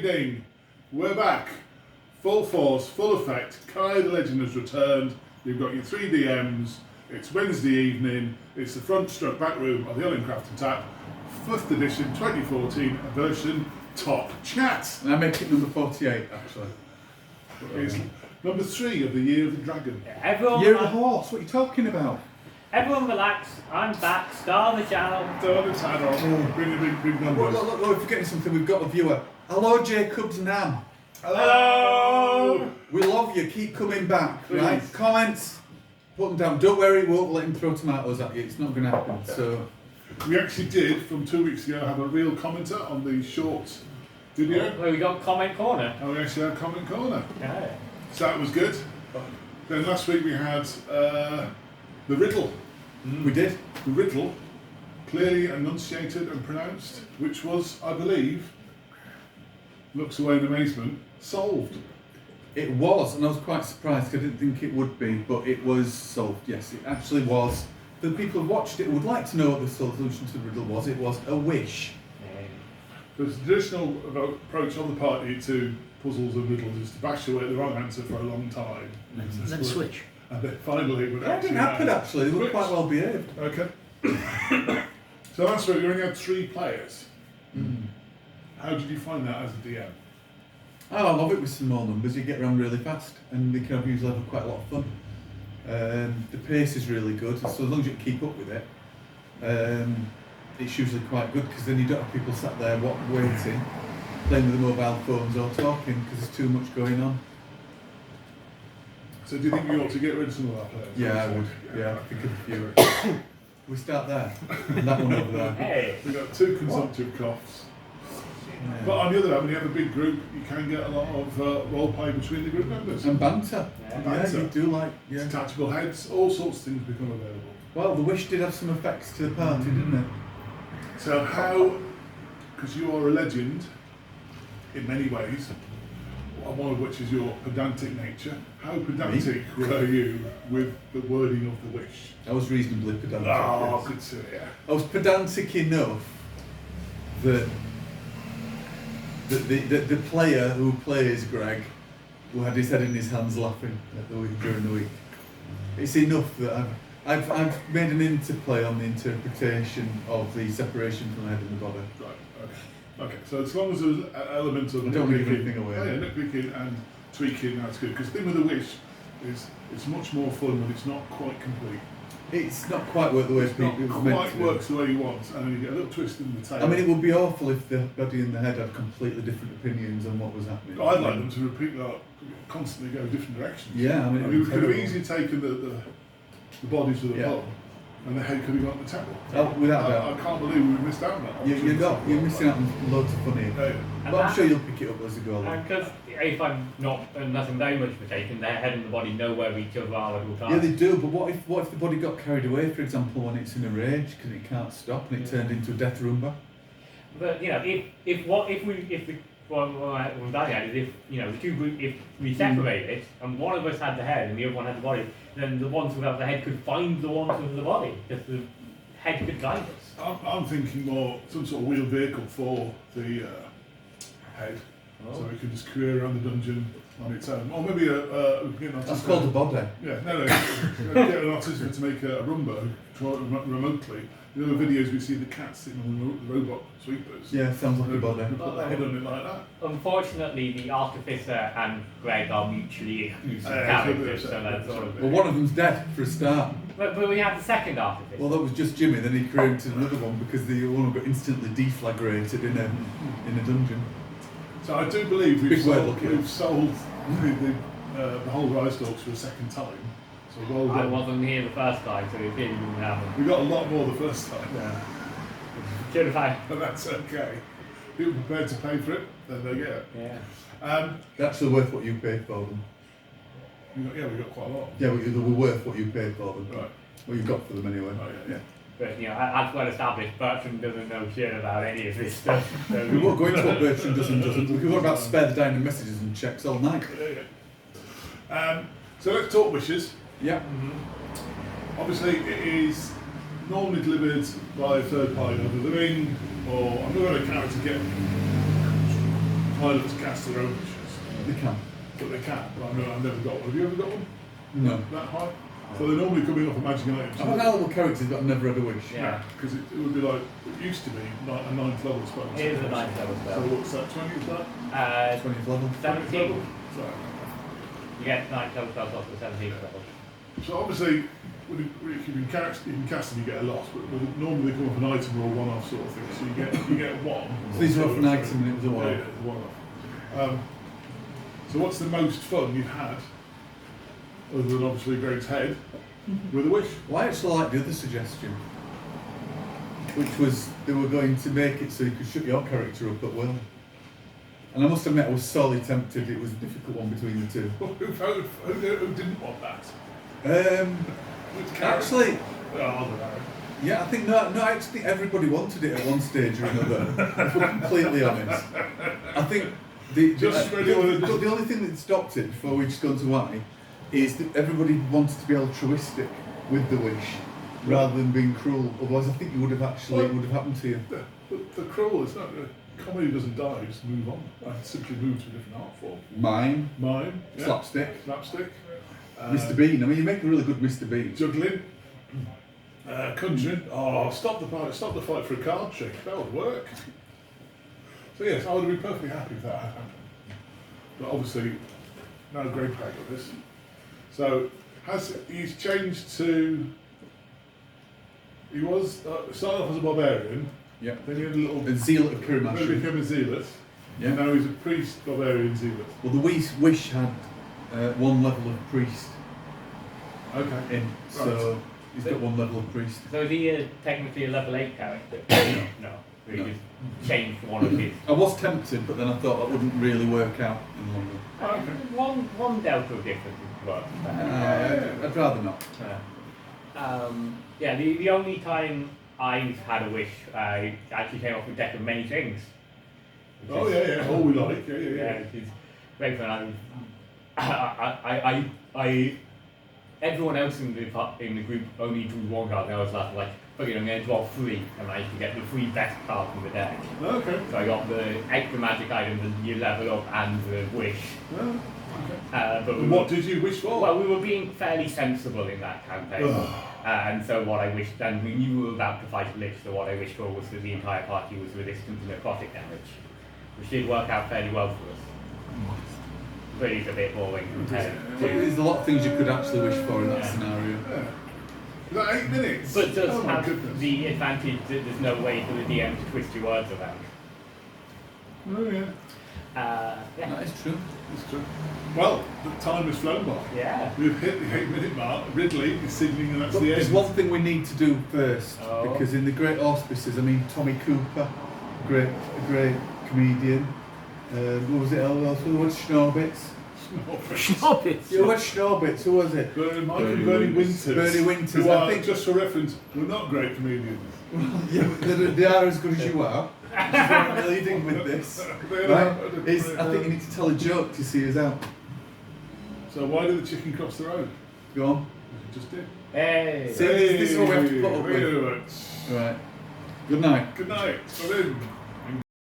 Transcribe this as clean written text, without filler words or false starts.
evening. We're back. Full force, full effect. Kai the Legend has returned. You've got your 3 DMs. It's Wednesday evening. It's the front stroke back room of the Uncraft and Tap 5th edition 2014 version Top Chat. And I make it number 48 actually. It's number 3 of the Year of the Dragon. Everyone, Year of the Horse, what are you talking about? everyone relax. I'm back. Star the channel. Turn the channel. Bring the big numbers. Look, we're forgetting something. We've got a viewer. Hello, Jacobs Nam. Hello. We love you. Keep coming back. Please. Right? Comments. Put them down. Don't worry. We won't let him throw tomatoes at you. It's not going to happen. So We actually did, from 2 weeks ago, have a real commenter on the short video. Well, we got comment corner. And we actually had Comment Corner. Yeah. So that was good. Then last week we had the riddle. we did. The riddle, clearly enunciated and pronounced, which was, I believe, looks away in amazement, solved. It was, and I was quite surprised. I didn't think it would be, but it was solved. Yes, it actually was. The people who watched it would like to know what the solution to the riddle was. It was a wish. The traditional approach on the party to puzzles and riddles is to bash away at the wrong answer for a long time. And then switch. And then finally it would That didn't happen actually. They were Switch. quite well behaved. Okay. So last week we only had 3 players. How did you find that as a DM? Oh, I love it with small numbers. You get around really fast, and they can usually have quite a lot of fun. The pace is really good, so as long as you can keep up with it, it's usually quite good because then you don't have people sat there waiting, playing with the mobile phones or talking because there's too much going on. So do you think we ought to get rid of some of our players? Yeah, I would. Yeah, I think of a few. We start there, and that one over there. Hey. We've got 2 consumptive coughs. Yeah. But on the other hand, when you have a big group, you can get a lot of role play between the group members. And banter. Yeah. Yeah, you do like. Yeah. Detachable heads, all sorts of things become available. Well, the wish did have some effects to the party, didn't it? So how, because you are a legend in many ways, one of which is your pedantic nature, how pedantic were you with the wording of the wish? I was reasonably pedantic. Oh, yes. good to hear. I was pedantic enough that the player who plays Greg, who had his head in his hands laughing at the week during the week, it's enough that I've made an interplay on the interpretation of the separation from the head and the body. Right, okay. So as long as there's an element of I don't want to give nitpicking- anything away. Oh, yeah, nitpicking and tweaking, that's good. Because the thing with the wish is it's much more fun when it's not quite complete. It's not quite worked the way It's not it was meant quite to. works the way you want, and then you get a little twist in the tail. I mean, it would be awful if the body and the head had completely different opinions on what was happening. I'd like them to repeat that, constantly go different directions. Yeah, I mean, we could have terrible. easily taken the bodies of the Yeah. pub, and the head could have gone to the temple. Oh, without I doubt. can't believe we missed out on that. You're missing out on loads of funny. Yeah. But I'm sure you'll pick it up as you go along. Because if I'm not, unless I'm very much mistaken, their head and the body know where each other are at all times. Yeah, they do, but what if the body got carried away, for example, when it's in a rage because it can't stop and it turned into a death rumba? But you know, if Danny had is if the two groups, if we separate it and one of us had the head and the other one had the body, then the ones who have the head could find the ones with the body because the head could guide us. I'm thinking more some sort of wheeled vehicle for the head, so we can just career around the dungeon on its own. Or maybe we can get an artist. That's called a body. Yeah, no. Get an artist to make a Roomba, control it remotely. You know the videos we see the cats sitting on the robot sweepers. Yeah, sounds like a body. They put their head on it like that. Unfortunately, the Artificer and Greg are mutually exclusive Yeah, characters, so that's sort of. Well, one of them's dead for a start. But we have the second Artificer. Well, that was just Jimmy. Then he created another one because the one got instantly deflagrated in a dungeon. So I do believe Big word looking. we've sold the whole Rise Dogs for a second time. So well I done. wasn't here the first time, so it didn't even happen. We got a lot more the first time. Yeah. Should have had. But that's okay. People prepared to pay for it, then they get it. Yeah. They're actually worth what you paid for them. We got quite a lot. Yeah, they were worth what you paid for them. Right. What you got for them anyway. Oh, yeah. But as well established, Bertram doesn't know shit about any of this stuff. So We won't go into what Bertram does and doesn't. We can talk about spare the dining messages and checks all night. So let's talk wishes. Yeah. Obviously, it is normally delivered by a third party, either the ring or I'm not going to character get pilots cast their own wishes, They can. but they can. Well, no, I've never got one. Have you ever got one No. that high? So they're normally coming off a magic item. I'm an animal characters, but I've never had a wish. Yeah. Because it would be like, it used to be a 9th level spell. Here's a 9th level So spell. what's that, 20 is that? 20th level. 17. So, You get 9th level spells off the 17th level. so obviously, when you can cast them, you get a lot, but normally they come off an item or a one-off sort of thing. So you get one. So these are off an item and it was a Yeah, one-off. yeah, it's a one-off. So what's the most fun you've had, other than obviously Greg's head, with a wish? Well, I actually like the other suggestion, which was they were going to make it so you could shut your character up at will. And I must admit, I was sorely tempted. It was a difficult one between the two. Who didn't want that? Which character? Actually, Oh, I don't know. yeah, I think no, I actually think everybody wanted it at one stage or another. If we're completely honest, I think the only thing that stopped it before we just gone to why is that everybody wanted to be altruistic with the wish rather than being cruel. Otherwise, I think it would have happened to you. The cruel is not. Comedy doesn't die, just move on. I simply move to a different art form. Mime, Mime, yeah. slapstick, Slapstick. Mr. Bean. I mean, you make a really good Mr. Bean. Juggling. Conjuring. Oh, stop the fight for a card trick. That would work. So yes, I would have been perfectly happy if that had happened. But obviously, no great bag of this. So he's changed to. He was started off as a barbarian. Yeah. Then he had a little. And Zealot of Then he Kurimashi. became a zealot. Yeah. And now he's a priest, barbarian, zealot. Well, the wish had one level of priest Okay. in, so he's got one level of priest. So is he technically a level 8 character? No. So he No. just changed one of his. I was tempted, but then I thought that wouldn't really work out in the long run. Okay. One delta of difference would work. I'd rather not. Yeah, the only time I've had a wish, I actually came off with a deck of many things. Which Oh is- yeah. All we like. Yeah. which is great fun. I everyone else in the group only drew one card, and I was like, okay, I'm going to draw 3, and I can get the 3 best cards from the deck. Okay. So I got the extra magic items, and you level up, and the wish. Oh, okay. But we What were, did you wish for? well, we were being fairly sensible in that campaign. Ugh. And so what I wished, and we knew we were about to fight a lich, so what I wished for was that the entire party was resistant to necrotic damage, which did work out fairly well for us. But it's a bit boring compared But to... there's a lot of things you could actually wish for in that Yeah. scenario. Yeah. Is that 8 minutes? But does oh my have goodness. the advantage that there's no way for the DM to twist your words around. Oh yeah. Yeah. That is true. That's true. Well, the time has flown by. Yeah. We've hit the 8-minute mark. Ridley is signalling that that's But the there's end. one thing we need to do first, Oh. because in the great auspices, I mean, Tommy Cooper, a great comedian. What was it? Who was Schnorbitz? Schnobbits. Yeah, what Schnorbitz? Who was it? Bernie Winters. Bernie Winters, Who I are, think- just for reference, we're not great comedians. Yeah, they are as good as you are. Which is why I'm leading with this. Right? I think you need to tell a joke to see us out. So why did the chicken cross the road? Go on. It just did. Hey. See, this is what we have to put up Thank you with. very much. Right. Good night. Good night. I'm in.